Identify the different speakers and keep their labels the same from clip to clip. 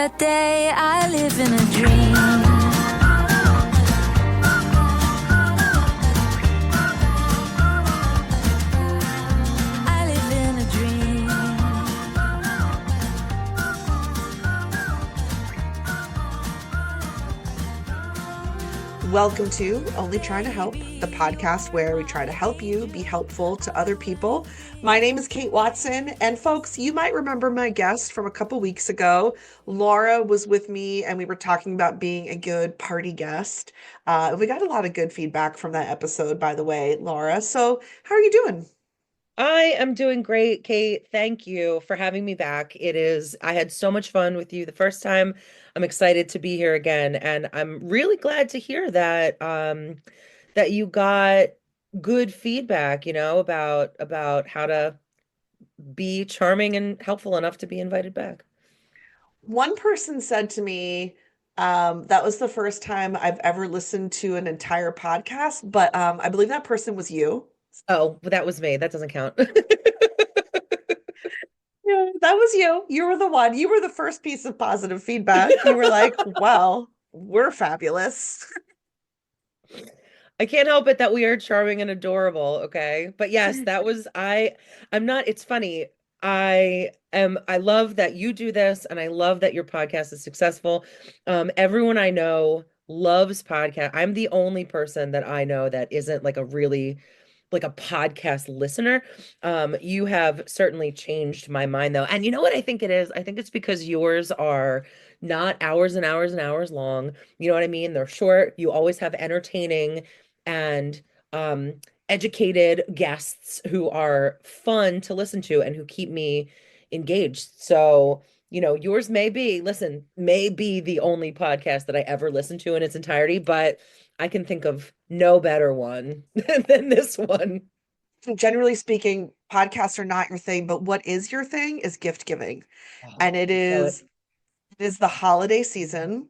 Speaker 1: birthday, I live in a dream. I live in a dream.
Speaker 2: Welcome to Only Trying to Help, the podcast where we try to help you be helpful to other people. My name is Kate Watson, and folks, you might remember my guest from a couple weeks ago. Laura was with me, and we were talking about being a good party guest. We got a lot of good feedback from that episode, by the way, Laura. So, how are you doing?
Speaker 3: I am doing great, Kate. Thank you for having me back. I had so much fun with you the first time. I'm excited to be here again, and I'm really glad to hear that you got good feedback, about how to be charming and helpful enough to be invited back.
Speaker 2: One person said to me, that was the first time I've ever listened to an entire podcast, but I believe that person was you.
Speaker 3: Oh, but that was me. That doesn't count.
Speaker 2: Yeah, that was you. You were the one. You were the first piece of positive feedback. You were like, well, we're fabulous.
Speaker 3: I can't help it that we are charming and adorable, okay? But yes, I'm not, it's funny. I love that you do this and I love that your podcast is successful. Everyone I know loves podcast. I'm the only person that I know that isn't like a podcast listener. You have certainly changed my mind though. And you know what I think it is? I think it's because yours are not hours and hours and hours long. You know what I mean? They're short. You always have entertaining and educated guests who are fun to listen to and who keep me engaged. So, yours may be the only podcast that I ever listen to in its entirety, but I can think of no better one than this one.
Speaker 2: Generally speaking, podcasts are not your thing, but what is your thing is gift giving.
Speaker 3: Oh,
Speaker 2: And it
Speaker 3: know it.
Speaker 2: is it is the holiday season.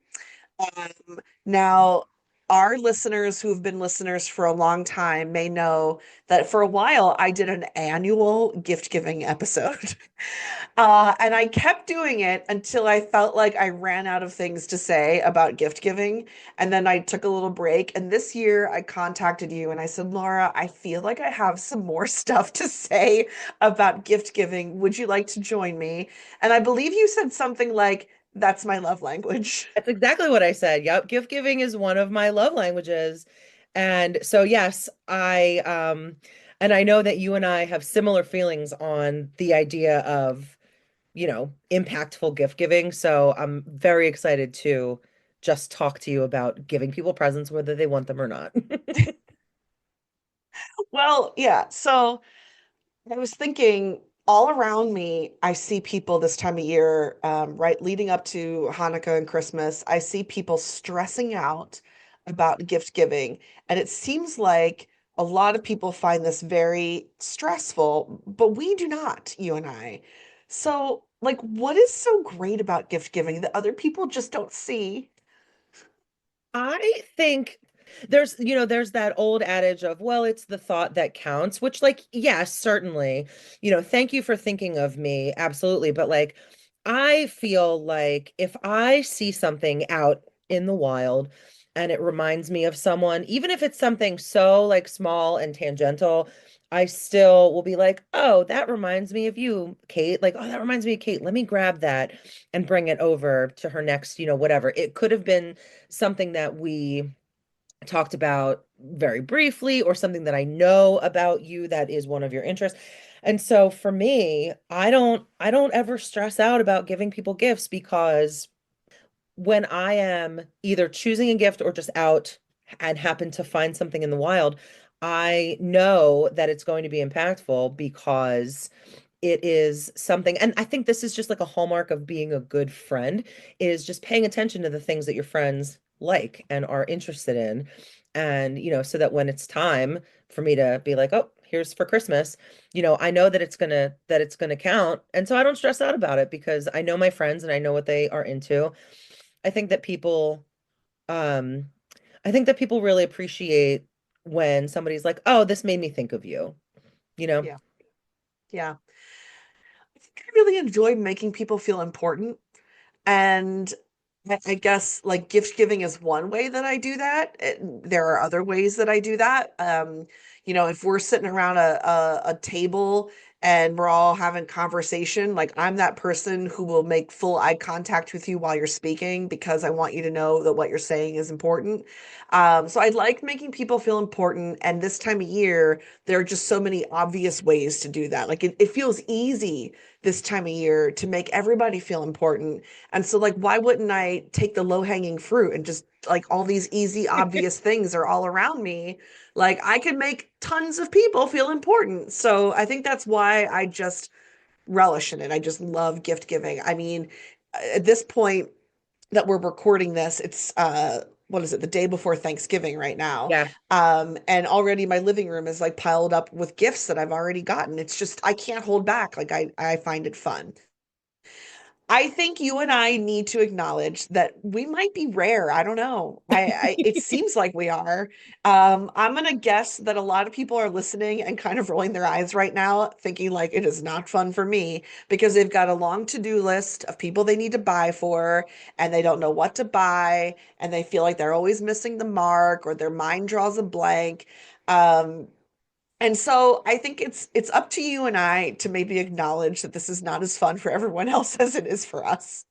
Speaker 2: Now, our listeners who've been listeners for a long time may know that for a while I did an annual gift giving episode. And I kept doing it until I felt like I ran out of things to say about gift giving. And then I took a little break. And this year I contacted you and I said, Laura, I feel like I have some more stuff to say about gift giving. Would you like to join me? And I believe you said something like, that's my love language.
Speaker 3: That's exactly what I said. Yep. Gift giving is one of my love languages. And so yes, and I know that you and I have similar feelings on the idea of, impactful gift giving. So I'm very excited to just talk to you about giving people presents, whether they want them or not.
Speaker 2: Well, yeah. So I was thinking all around me, I see people this time of year, right, leading up to Hanukkah and Christmas. I see people stressing out about gift giving. And it seems like a lot of people find this very stressful, but we do not, you and I. So, like, what is so great about gift giving that other people just don't see?
Speaker 3: I think there's that old adage of, well, it's the thought that counts, which, like, yes, certainly, thank you for thinking of me. Absolutely. But like, I feel like if I see something out in the wild and it reminds me of someone, even if it's something so like small and tangential, I still will be like, oh, that reminds me of you, Kate. Like, oh, that reminds me of Kate. Let me grab that and bring it over to her next, whatever. It could have been something that we talked about very briefly or something that I know about you that is one of your interests. And so for me, I don't ever stress out about giving people gifts because when I am either choosing a gift or just out and happen to find something in the wild, I know that it's going to be impactful because it is something, and I think this is just like a hallmark of being a good friend, is just paying attention to the things that your friends like and are interested in. And, so that when it's time for me to be like, oh, here's for Christmas, I know that it's gonna count. And so I don't stress out about it because I know my friends and I know what they are into. I think that people, um, I think that people really appreciate when somebody's like, oh, this made me think of you, you know?
Speaker 2: Yeah. Yeah. I think I really enjoy making people feel important. And I guess like gift giving is one way that I do that. There are other ways that I do that. If we're sitting around a table and we're all having conversation, like I'm that person who will make full eye contact with you while you're speaking because I want you to know that what you're saying is important. So I like making people feel important. And this time of year, there are just so many obvious ways to do that. Like it feels easy this time of year to make everybody feel important. And so, like, why wouldn't I take the low-hanging fruit and just like all these easy, obvious things are all around me? Like, I could make tons of people feel important. So, I think that's why I just relish in it. I just love gift giving. I mean, at this point that we're recording this, it's what is it, the day before Thanksgiving right now.
Speaker 3: Yeah.
Speaker 2: And already my living room is like piled up with gifts that I've already gotten. It's just I can't hold back. Like I find it fun. I think you and I need to acknowledge that we might be rare. I don't know. It seems like we are. I'm gonna guess that a lot of people are listening and kind of rolling their eyes right now, thinking like it is not fun for me because they've got a long to-do list of people they need to buy for, and they don't know what to buy, and they feel like they're always missing the mark or their mind draws a blank. Um, and so I think it's up to you and I to maybe acknowledge that this is not as fun for everyone else as it is for us.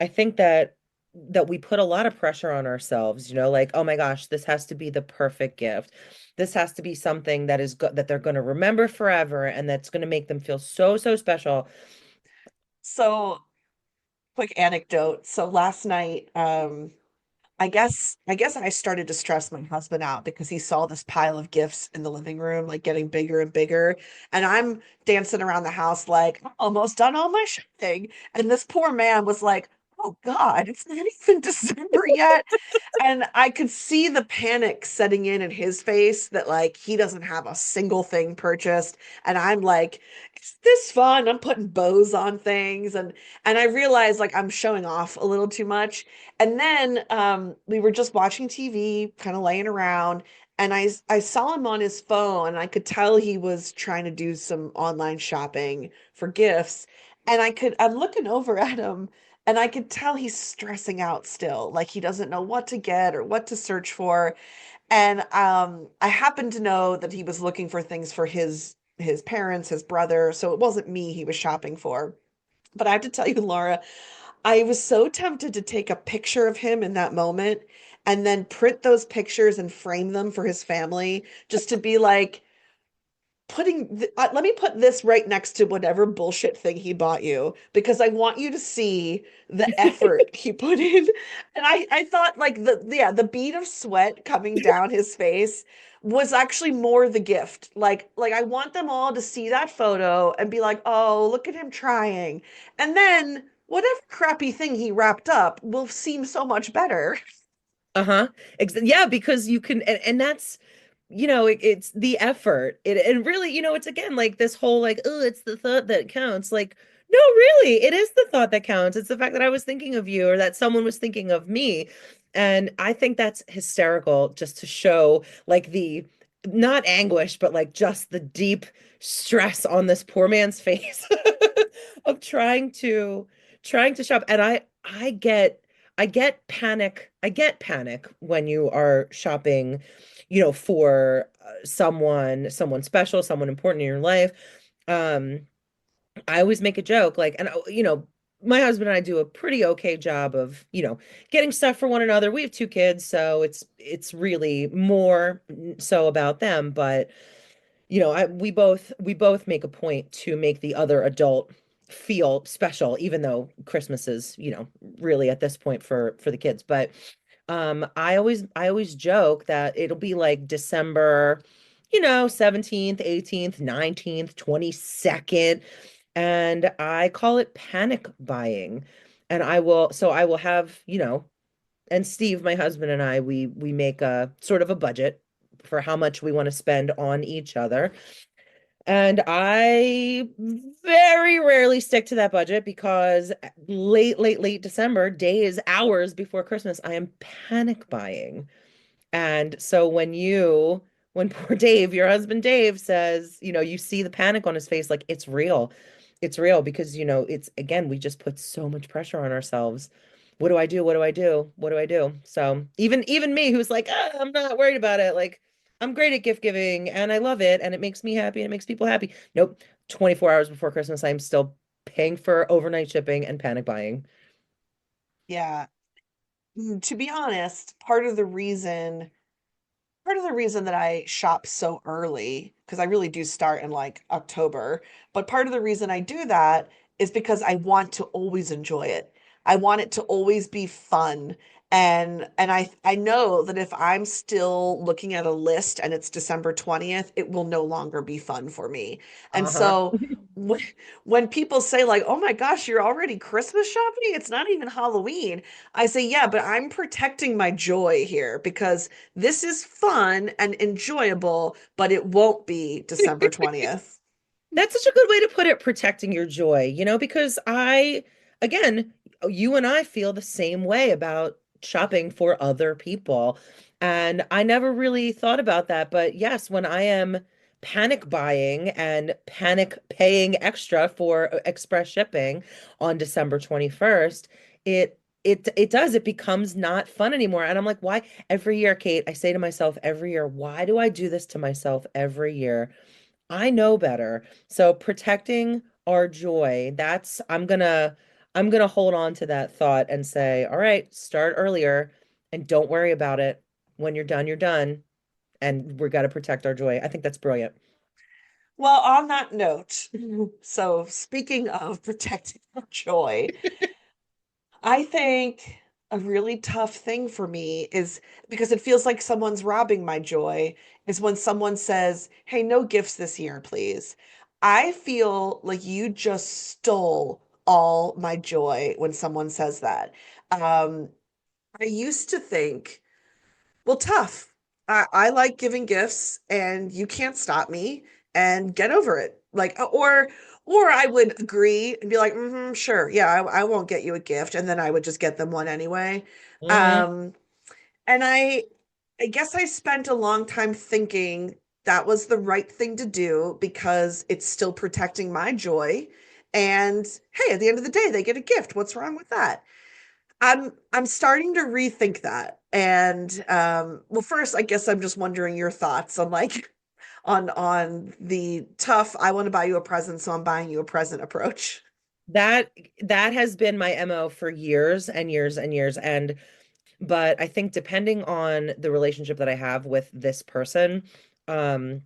Speaker 3: I think that we put a lot of pressure on ourselves, like, oh my gosh, this has to be the perfect gift. This has to be something that is good that they're going to remember forever and that's going to make them feel so, so special.
Speaker 2: So, quick anecdote. So last night, I guess I started to stress my husband out because he saw this pile of gifts in the living room, like getting bigger and bigger. And I'm dancing around the house like I'm almost done all my shopping. And this poor man was like, "Oh God, it's not even December yet." And I could see the panic setting in his face that like he doesn't have a single thing purchased. And I'm like, is this fun? I'm putting bows on things and I realized like I'm showing off a little too much. And then we were just watching TV, kind of laying around, and I saw him on his phone and I could tell he was trying to do some online shopping for gifts. And I'm looking over at him and I could tell he's stressing out still, like he doesn't know what to get or what to search for. And I happen to know that he was looking for things for his parents, his brother, so it wasn't me he was shopping for. But I have to tell you, Laura, I was so tempted to take a picture of him in that moment and then print those pictures and frame them for his family just to be like, let me put this right next to whatever bullshit thing he bought you because I want you to see the effort he put in. And I thought like the bead of sweat coming down his face was actually more the gift. Like I want them all to see that photo and be like, "Oh, look at him trying." And then whatever crappy thing he wrapped up will seem so much better.
Speaker 3: Uh-huh. Yeah, because you can, and that's, it's the effort. And really, it's again like this whole like, oh, it's the thought that counts. Like, no, really, it is the thought that counts. It's the fact that I was thinking of you or that someone was thinking of me. And I think that's hysterical just to show like the not anguish, but like just the deep stress on this poor man's face of trying to shop. And I get panic when you are shopping, for someone special, someone important in your life. Um, I always make a joke, like, and my husband and I do a pretty okay job of, getting stuff for one another. We have two kids, so it's really more so about them, but we both make a point to make the other adult feel special, even though Christmas is, really at this point for the kids. But I always joke that it'll be like December, 17th, 18th, 19th, 22nd, and I call it panic buying. And I will have, and Steve, my husband and I, we make a sort of a budget for how much we want to spend on each other. And I very rarely stick to that budget because late, late, late December, days, hours before Christmas, I am panic buying. And so when poor Dave, your husband Dave says, you see the panic on his face, like it's real. it's real because, it's again, we just put so much pressure on ourselves. What do I do? What do I do? What do I do? So even me who's like, I'm not worried about it. Like I'm great at gift giving and I love it and it makes me happy and it makes people happy. Nope. 24 hours before Christmas, I'm still paying for overnight shipping and panic buying.
Speaker 2: Yeah. To be honest, part of the reason that I shop so early, because I really do start in like October, but part of the reason I do that is because I want to always enjoy it. I want it to always be fun. And I know that if I'm still looking at a list and it's December 20th, it will no longer be fun for me. And
Speaker 3: Uh-huh.
Speaker 2: so when, when people say like, "Oh my gosh, you're already Christmas shopping? It's not even Halloween." I say, "Yeah, but I'm protecting my joy here because this is fun and enjoyable, but it won't be December 20th."
Speaker 3: That's such a good way to put it, protecting your joy, because again, you and I feel the same way about shopping for other people. And I never really thought about that. But yes, when I am panic buying and panic paying extra for express shipping on December 21st, it becomes not fun anymore. And I'm like, why? Every year, Kate, I say to myself every year, why do I do this to myself every year? I know better. So protecting our joy, I'm gonna hold on to that thought and say, all right, start earlier and don't worry about it. When you're done, you're done. And we're gotta protect our joy. I think that's brilliant.
Speaker 2: Well, on that note, so speaking of protecting our joy, I think a really tough thing for me is because it feels like someone's robbing my joy is when someone says, "Hey, no gifts this year, please." I feel like you just stole all my joy when someone says that. Um, I used to think, well, tough. I like giving gifts and you can't stop me and get over it. Like, or I would agree and be like, sure, yeah, I won't get you a gift. And then I would just get them one anyway.
Speaker 3: Hmm.
Speaker 2: Um, and I guess I spent a long time thinking that was the right thing to do because it's still protecting my joy. And hey, at the end of the day, they get a gift. What's wrong with that? I'm starting to rethink that. And well, first, I guess I'm just wondering your thoughts on like on the tough, I want to buy you a present, so I'm buying you a present approach.
Speaker 3: That that has been my MO for years and years and years. But I think depending on the relationship that I have with this person, um,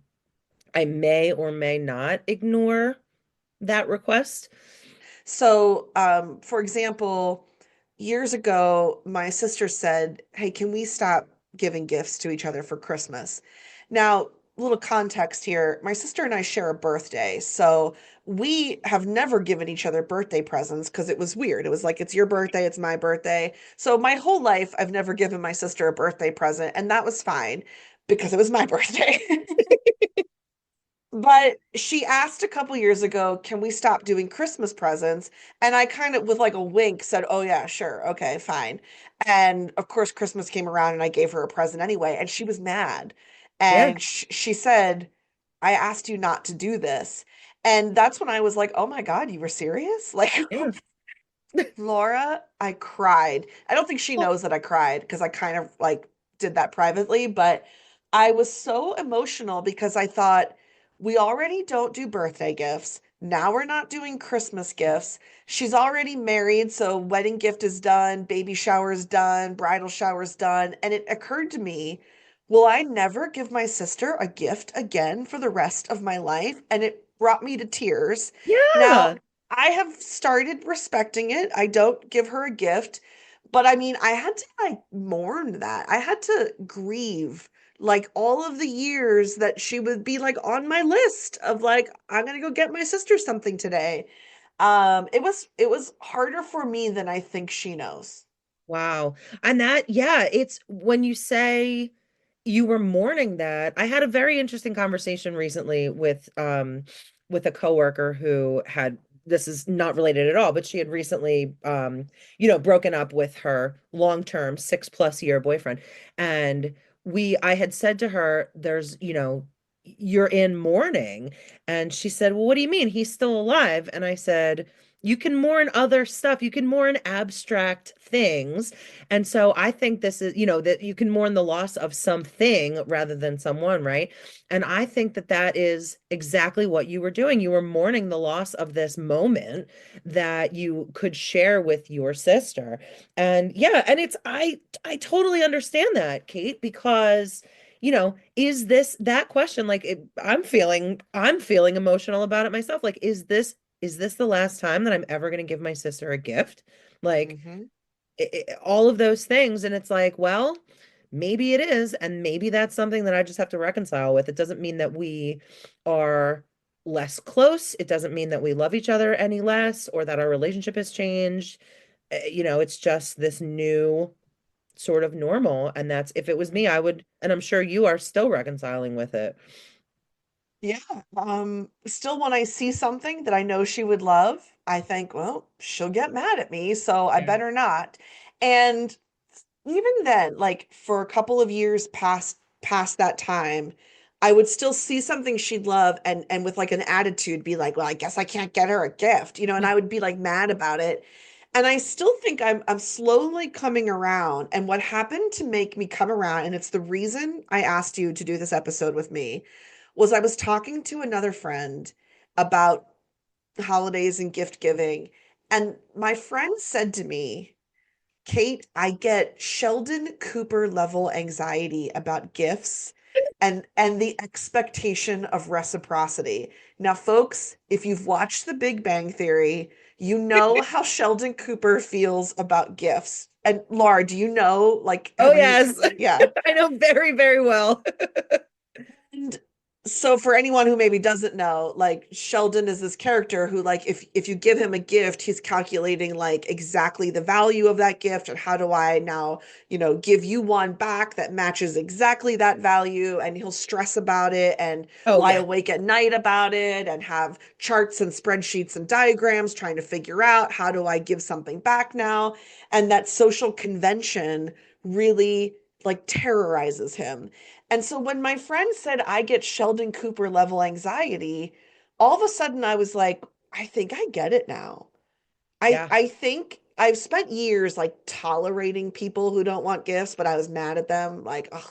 Speaker 3: I may or may not ignore that request.
Speaker 2: So, for example, years ago, my sister said, "Hey, can we stop giving gifts to each other for Christmas?" Now, little context here, my sister and I share a birthday, so we have never given each other birthday presents because it was weird. It was like, it's your birthday, it's my birthday. So my whole life, I've never given my sister a birthday present, and that was fine because it was my birthday. But she asked a couple years ago, "Can we stop doing Christmas presents?" And I kind of, with like a wink, said, "Oh, yeah, sure. Okay, fine." And of course, Christmas came around and I gave her a present anyway. And she was mad.
Speaker 3: Yeah.
Speaker 2: And she said, "I asked you not to do this." And that's when I was like, "Oh my God, you were serious?" Like,
Speaker 3: Yeah.
Speaker 2: Laura, I cried. I don't think she
Speaker 3: Well,
Speaker 2: knows that I cried because I kind of like did that privately, but I was so emotional because I thought we already don't do birthday gifts. Now we're not doing Christmas gifts. She's already married, so wedding gift is done, baby shower is done, bridal shower is done. And it occurred to me, will I never give my sister a gift again for the rest of my life? And it brought me to tears. Now,
Speaker 3: yeah.
Speaker 2: I have started respecting it. I don't give her a gift, but I mean, I had to like mourn that. I had to grieve like all of the years that she would be like on my list of like, I'm gonna go get my sister something today. It was harder for me than I think she knows.
Speaker 3: Wow. And that, yeah, it's when you say you were mourning that. I had a very interesting conversation recently with a coworker who had this is not related at all, but she had recently broken up with her long-term 6+ year boyfriend. And I had said to her, there's, you're in mourning. And she said, well, what do you mean? He's still alive. And I said, you can mourn other stuff. You can mourn abstract things. And so I think this is, that you can mourn the loss of something rather than someone, right? And I think that that is exactly what you were doing. You were mourning the loss of this moment that you could share with your sister. And yeah, and I totally understand that, Kate, because is this that question like I'm feeling emotional about it myself. Like, is this the last time that I'm ever going to give my sister a gift? Like
Speaker 2: Hmm.
Speaker 3: all of those things. And it's like, well, maybe it is. And maybe that's something that I just have to reconcile with. It doesn't mean that we are less close. It doesn't mean that we love each other any less or that our relationship has changed. It's just this new sort of normal. And that's if it was me, I would, and I'm sure you are still reconciling with it.
Speaker 2: Yeah. Still, when I see something that I know she would love, I think, well, she'll get mad at me, so I
Speaker 3: Yeah.
Speaker 2: better not. And even then, like for a couple of years past that time, I would still see something she'd love and with like an attitude be like, well, I guess I can't get her a gift, and I would be like mad about it. And I still think I'm slowly coming around. And what happened to make me come around, and it's the reason I asked you to do this episode with me, was I was talking to another friend about holidays and gift giving. And my friend said to me, Kate, I get Sheldon Cooper level anxiety about gifts and the expectation of reciprocity. Now, folks, if you've watched The Big Bang Theory, you know how Sheldon Cooper feels about gifts. And Laura, do you know, like,
Speaker 3: Oh,
Speaker 2: have you,
Speaker 3: yes.
Speaker 2: yeah.
Speaker 3: I know very, very well.
Speaker 2: And so for anyone who maybe doesn't know, like Sheldon is this character who like if you give him a gift, he's calculating like exactly the value of that gift and how do I now, give you one back that matches exactly that value, and he'll stress about it and
Speaker 3: Oh,
Speaker 2: lie
Speaker 3: yeah.
Speaker 2: awake at night about it and have charts and spreadsheets and diagrams trying to figure out how do I give something back now, and that social convention really like terrorizes him. And so when my friend said I get Sheldon Cooper level anxiety, all of a sudden I was like, I think I get it now. I
Speaker 3: Yeah.
Speaker 2: I think I've spent years like tolerating people who don't want gifts, but I was mad at them. Like, oh,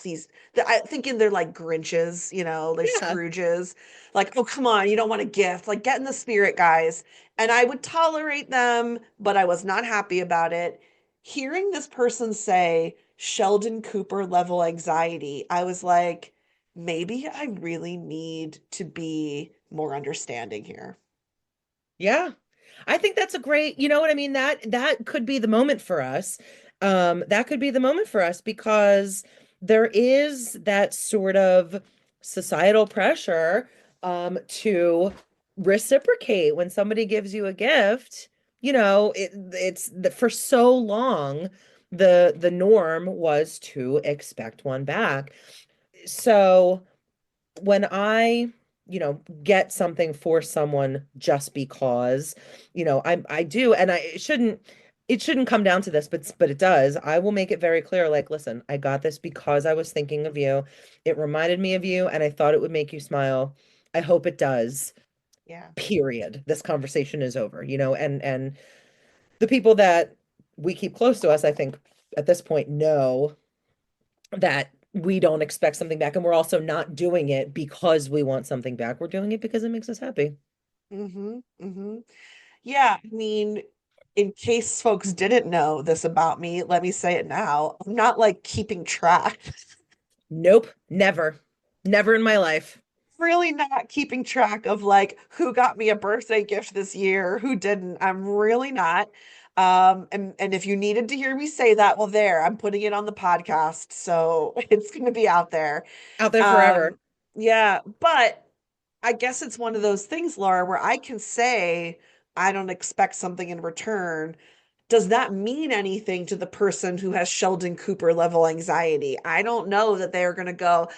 Speaker 2: thinking they're like Grinches, they're
Speaker 3: Yeah.
Speaker 2: Scrooges. Like, oh, come on, you don't want a gift. Like, get in the spirit, guys. And I would tolerate them, but I was not happy about it. Hearing this person say Sheldon Cooper level anxiety, I was like, maybe I really need to be more understanding here.
Speaker 3: Yeah. I think that's a great, you know what I mean? That could be the moment for us. That could be the moment for us because there is that sort of societal pressure to reciprocate when somebody gives you a gift. For so long the norm was to expect one back. So when I get something for someone just because, I do, and it shouldn't come down to this, but it does. I will make it very clear, like, listen, I got this because I was thinking of you. It reminded me of you, and I thought it would make you smile. I hope it does.
Speaker 2: Yeah.
Speaker 3: Period. This conversation is over, and the people that we keep close to us, I think at this point know that we don't expect something back, and we're also not doing it because we want something back. We're doing it because it makes us happy.
Speaker 2: Mm-hmm. Mm-hmm. Yeah, I mean, in case folks didn't know this about me, let me say it now. I'm not like keeping track.
Speaker 3: Nope, never. Never in my life.
Speaker 2: Really not keeping track of like who got me a birthday gift this year, who didn't. I'm really not. And if you needed to hear me say that, well, there, I'm putting it on the podcast, so it's going to be out there.
Speaker 3: Out there forever.
Speaker 2: Um, yeah, but I guess it's one of those things, Laura, where I can say I don't expect something in return. Does that mean anything to the person who has Sheldon Cooper level anxiety? I don't know that they're going to go,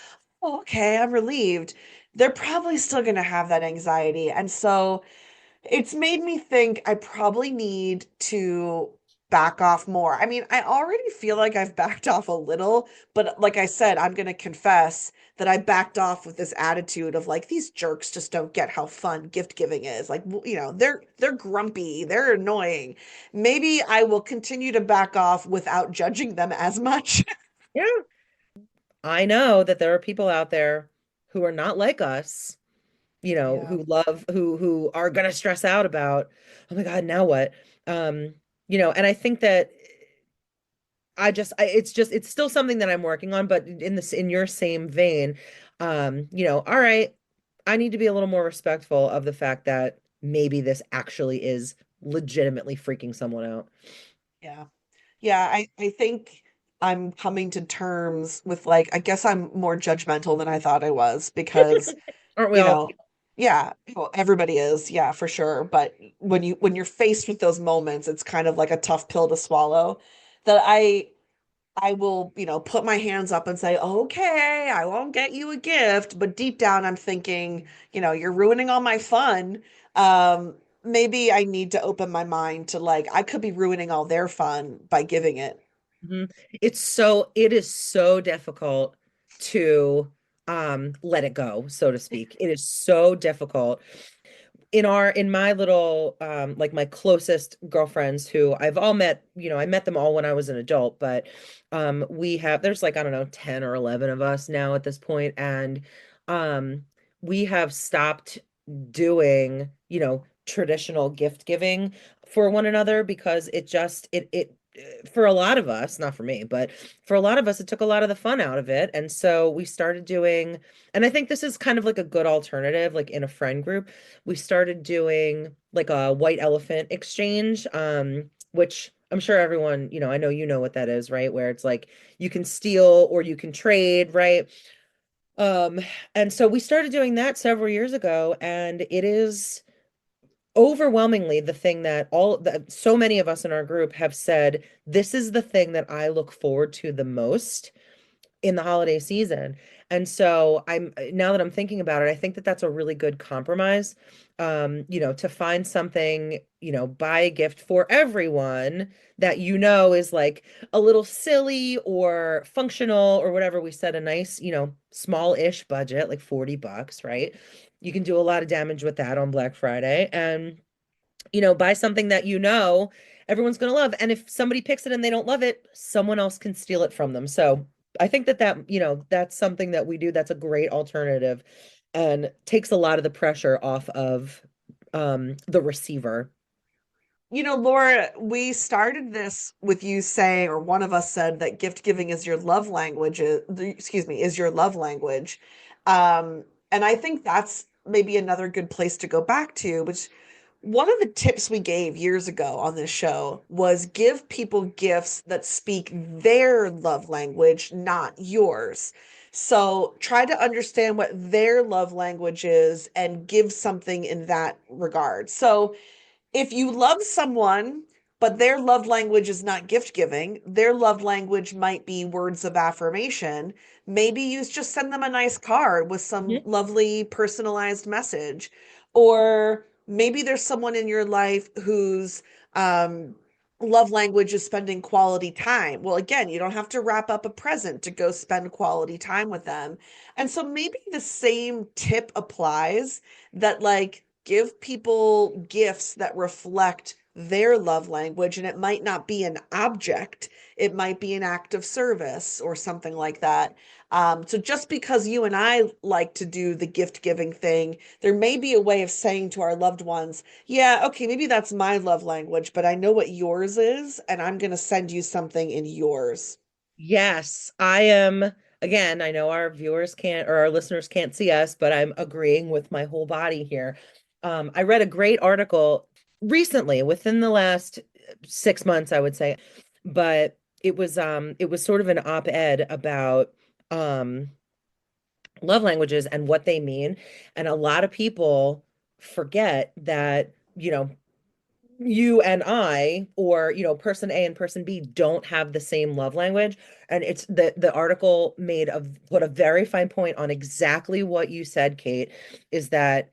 Speaker 2: oh, okay, I'm relieved. They're probably still going to have that anxiety. And so it's made me think I probably need to back off more. I mean, I already feel like I've backed off a little, but like I said, I'm going to confess that I backed off with this attitude of like these jerks just don't get how fun gift giving is. Like, they're grumpy, they're annoying. Maybe I will continue to back off without judging them as much.
Speaker 3: Yeah. I know that there are people out there who are not like us,
Speaker 2: Yeah.
Speaker 3: who are gonna stress out about, oh my God, now what? Um, and I think that it's still something that I'm working on, but in your same vein, all right, I need to be a little more respectful of the fact that maybe this actually is legitimately freaking someone out.
Speaker 2: Yeah. Yeah, I think I'm coming to terms with like I guess I'm more judgmental than I thought I was because,
Speaker 3: Aren't we
Speaker 2: you
Speaker 3: all?
Speaker 2: know, yeah, well, everybody is, yeah, for sure. But when you're faced with those moments, it's kind of like a tough pill to swallow that I will, put my hands up and say, "Okay, I won't get you a gift." But deep down I'm thinking, you're ruining all my fun. Maybe I need to open my mind to like I could be ruining all their fun by giving it.
Speaker 3: Mhm. It is so difficult to let it go, so to speak. It is so difficult. In my little like my closest girlfriends who I've all met, I met them all when I was an adult, but there's like, I don't know, 10 or 11 of us now at this point, and um we have stopped doing, traditional gift giving for one another because it just it for a lot of us, not for me, but for a lot of us, it took a lot of the fun out of it. And so we started doing, and I think this is kind of like a good alternative, like in a friend group, we started doing like a white elephant exchange, which I'm sure everyone, I know you know what that is, right? Where it's like you can steal or you can trade, right? Um, and so we started doing that several years ago, and it is overwhelmingly the thing that so many of us in our group have said, this is the thing that I look forward to the most in the holiday season. And so now that I'm thinking about it, I think that that's a really good compromise. To find something, buy a gift for everyone that is like a little silly or functional or whatever. We set a nice, small-ish budget, like $40, right? You can do a lot of damage with that on Black Friday. And buy something that everyone's going to love. And if somebody picks it and they don't love it, someone else can steal it from them. So I think that's something that we do. That's a great alternative and takes a lot of the pressure off of the receiver.
Speaker 2: Laura, we started this with you saying, or one of us said that gift giving is your love language, excuse me, is your love language. And I think that's maybe another good place to go back to, which one of the tips we gave years ago on this show was give people gifts that speak their love language, not yours. So try to understand what their love language is and give something in that regard. So, if you love someone, but their love language is not gift giving, their love language might be words of affirmation. Maybe you just send them a nice card with some
Speaker 3: Mhm.
Speaker 2: lovely personalized message. Or maybe there's someone in your life whose um, love language is spending quality time. Well, again, you don't have to wrap up a present to go spend quality time with them. And so maybe the same tip applies that, like, give people gifts that reflect their love language. And it might not be an object, it might be an act of service or something like that. So just because you and I like to do the gift giving thing, there may be a way of saying to our loved ones, yeah, okay, maybe that's my love language, but I know what yours is, and I'm going to send you something in yours.
Speaker 3: Yes, I am. Again, I know our viewers can't or our listeners can't see us, but I'm agreeing with my whole body here. I read a great article recently, within the last 6 months, I would say, but it was sort of an op-ed about um love languages and what they mean. And a lot of people forget that, you and I, or person A and person B don't have the same love language. And it's the article put a very fine point on exactly what you said, Kate, is that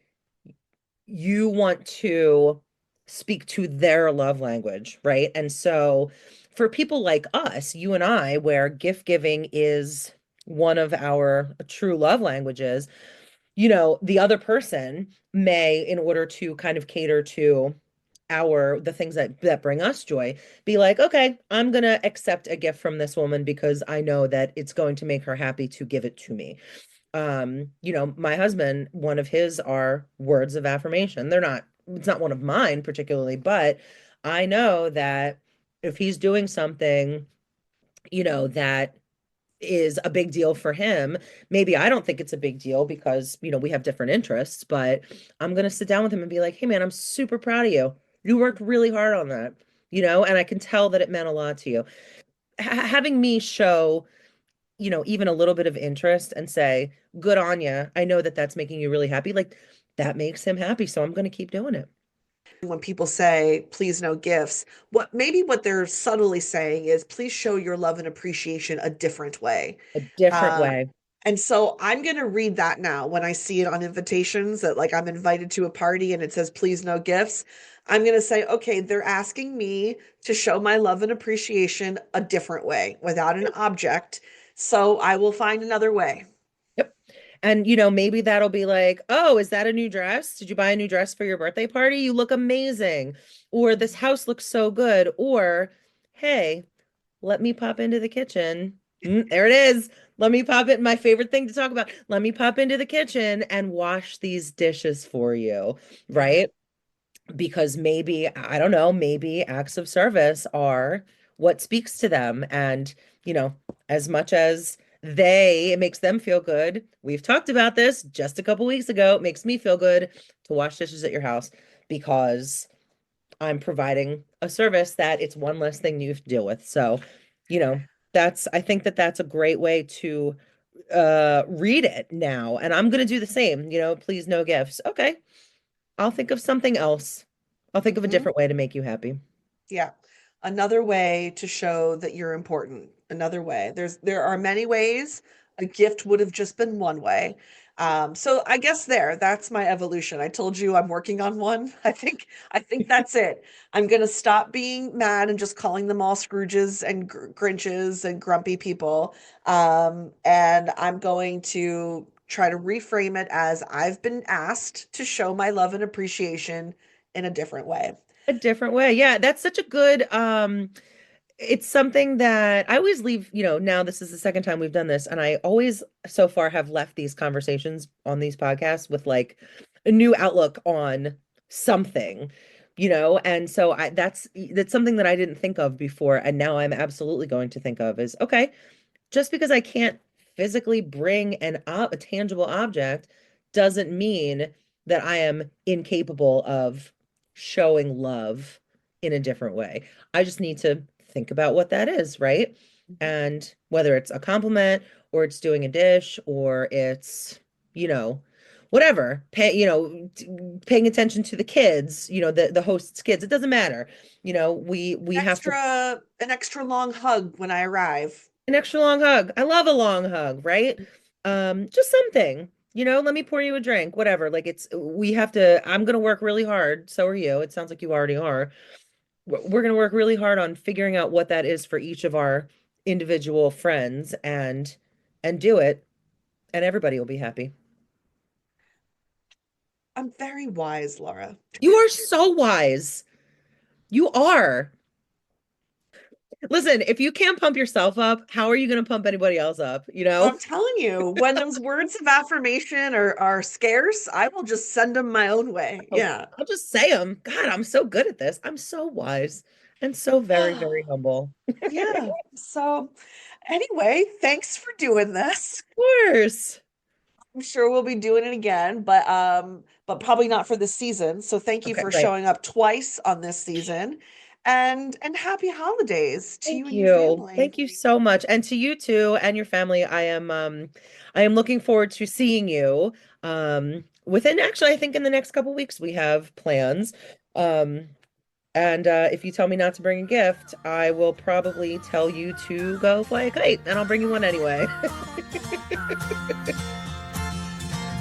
Speaker 3: you want to speak to their love language, right? And so for people like us, you and I, where gift giving is one of our true love languages, the other person may, in order to kind of cater to the things that bring us joy, be like, okay, I'm gonna accept a gift from this woman because I know that it's going to make her happy to give it to me. My husband, one of his are words of affirmation. It's not one of mine particularly, but I know that if he's doing something, that is a big deal for him. Maybe I don't think it's a big deal because, we have different interests, but I'm going to sit down with him and be like, hey, man, I'm super proud of you. You worked really hard on that, and I can tell that it meant a lot to you. Having me show, even a little bit of interest and say, good on you. I know that that's making you really happy. Like that makes him happy. So I'm going to keep doing it.
Speaker 2: When people say, please no gifts, what they're subtly saying is, please show your love and appreciation a different way.
Speaker 3: A different
Speaker 2: Um,
Speaker 3: way.
Speaker 2: and so I'm going to read that now when I see it on invitations that like I'm invited to a party and it says, please no gifts. I'm going to say, okay, they're asking me to show my love and appreciation a different way without an object. So I will find another way.
Speaker 3: Yep. And maybe that'll be like, oh, is that a new dress? Did you buy a new dress for your birthday party? You look amazing. Or this house looks so good. Or, hey, let me pop into the kitchen. There it is. Let me pop it. My favorite thing to talk about. Let me pop into the kitchen and wash these dishes for you, right? Because maybe, I don't know, maybe acts of service are what speaks to them. And, as much as it makes them feel good. We've talked about this just a couple weeks ago. It makes me feel good to wash dishes at your house because I'm providing a service that it's one less thing you have to deal with. So, I think that that's a great way to read it now. And I'm going to do the same, please no gifts. Okay. I'll think of something else. I'll think of a
Speaker 2: Mhm.
Speaker 3: different way to make you happy.
Speaker 2: Yeah. Another way to show that you're important. Another way. There are many ways. A gift would have just been one way. So I guess that's my evolution. I told you I'm working on one. I think that's it. I'm gonna stop being mad and just calling them all Scrooges and Grinches and grumpy people. And I'm going to try to reframe it as I've been asked to show my love and appreciation in a different way.
Speaker 3: A different way. Yeah, that's such a good it's something that I always leave, now this is the second time we've done this, and I always so far have left these conversations on these podcasts with like a new outlook on something, and so that's something that I didn't think of before, and now I'm absolutely going to think of is okay, just because I can't physically bring a tangible object doesn't mean that I am incapable of showing love in a different way. I just need to think about what that is, right? And whether it's a compliment or it's doing a dish or it's, you know, whatever, paying attention to the kids, the host's kids, it doesn't matter. We have to
Speaker 2: An extra long hug when I arrive.
Speaker 3: an extra long hug. I love a long hug, right? Just something, let me pour you a drink, whatever. Like I'm gonna work really hard. So are you. It sounds like you already are. We're gonna work really hard on figuring out what that is for each of our individual friends and do it, and everybody will be happy.
Speaker 2: I'm very wise, Laura.
Speaker 3: You are so wise. You are. Listen, if you can't pump yourself up, how are you going to pump anybody else up?
Speaker 2: I'm telling you, when those words of affirmation are scarce, I will just send them my own way. Yeah.
Speaker 3: I'll just say them. God, I'm so good at this. I'm so wise and so very, very humble.
Speaker 2: Yeah. So anyway, thanks for doing this.
Speaker 3: Of course.
Speaker 2: I'm sure we'll be doing it again, but probably not for this season. So thank you
Speaker 3: Okay,
Speaker 2: for
Speaker 3: right.
Speaker 2: showing up twice on this season. And happy holidays to you
Speaker 3: Thank
Speaker 2: and your
Speaker 3: you.
Speaker 2: family.
Speaker 3: Thank you so much. And to you too and your family. I am looking forward to seeing you. Within actually, I think in the next couple weeks we have plans. Um, and if you tell me not to bring a gift, I will probably tell you to go fly a kite, and I'll bring you one anyway.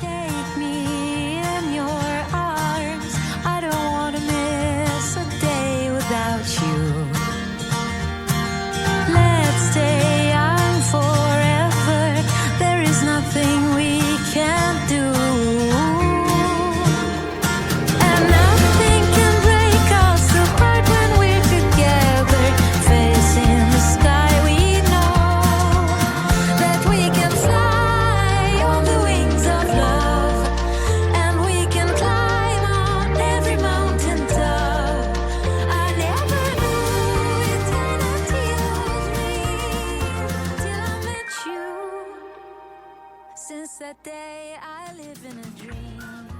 Speaker 1: Take me in your arms. I don't want to miss a day without you. Let's stay young forever. that day I live in a dream.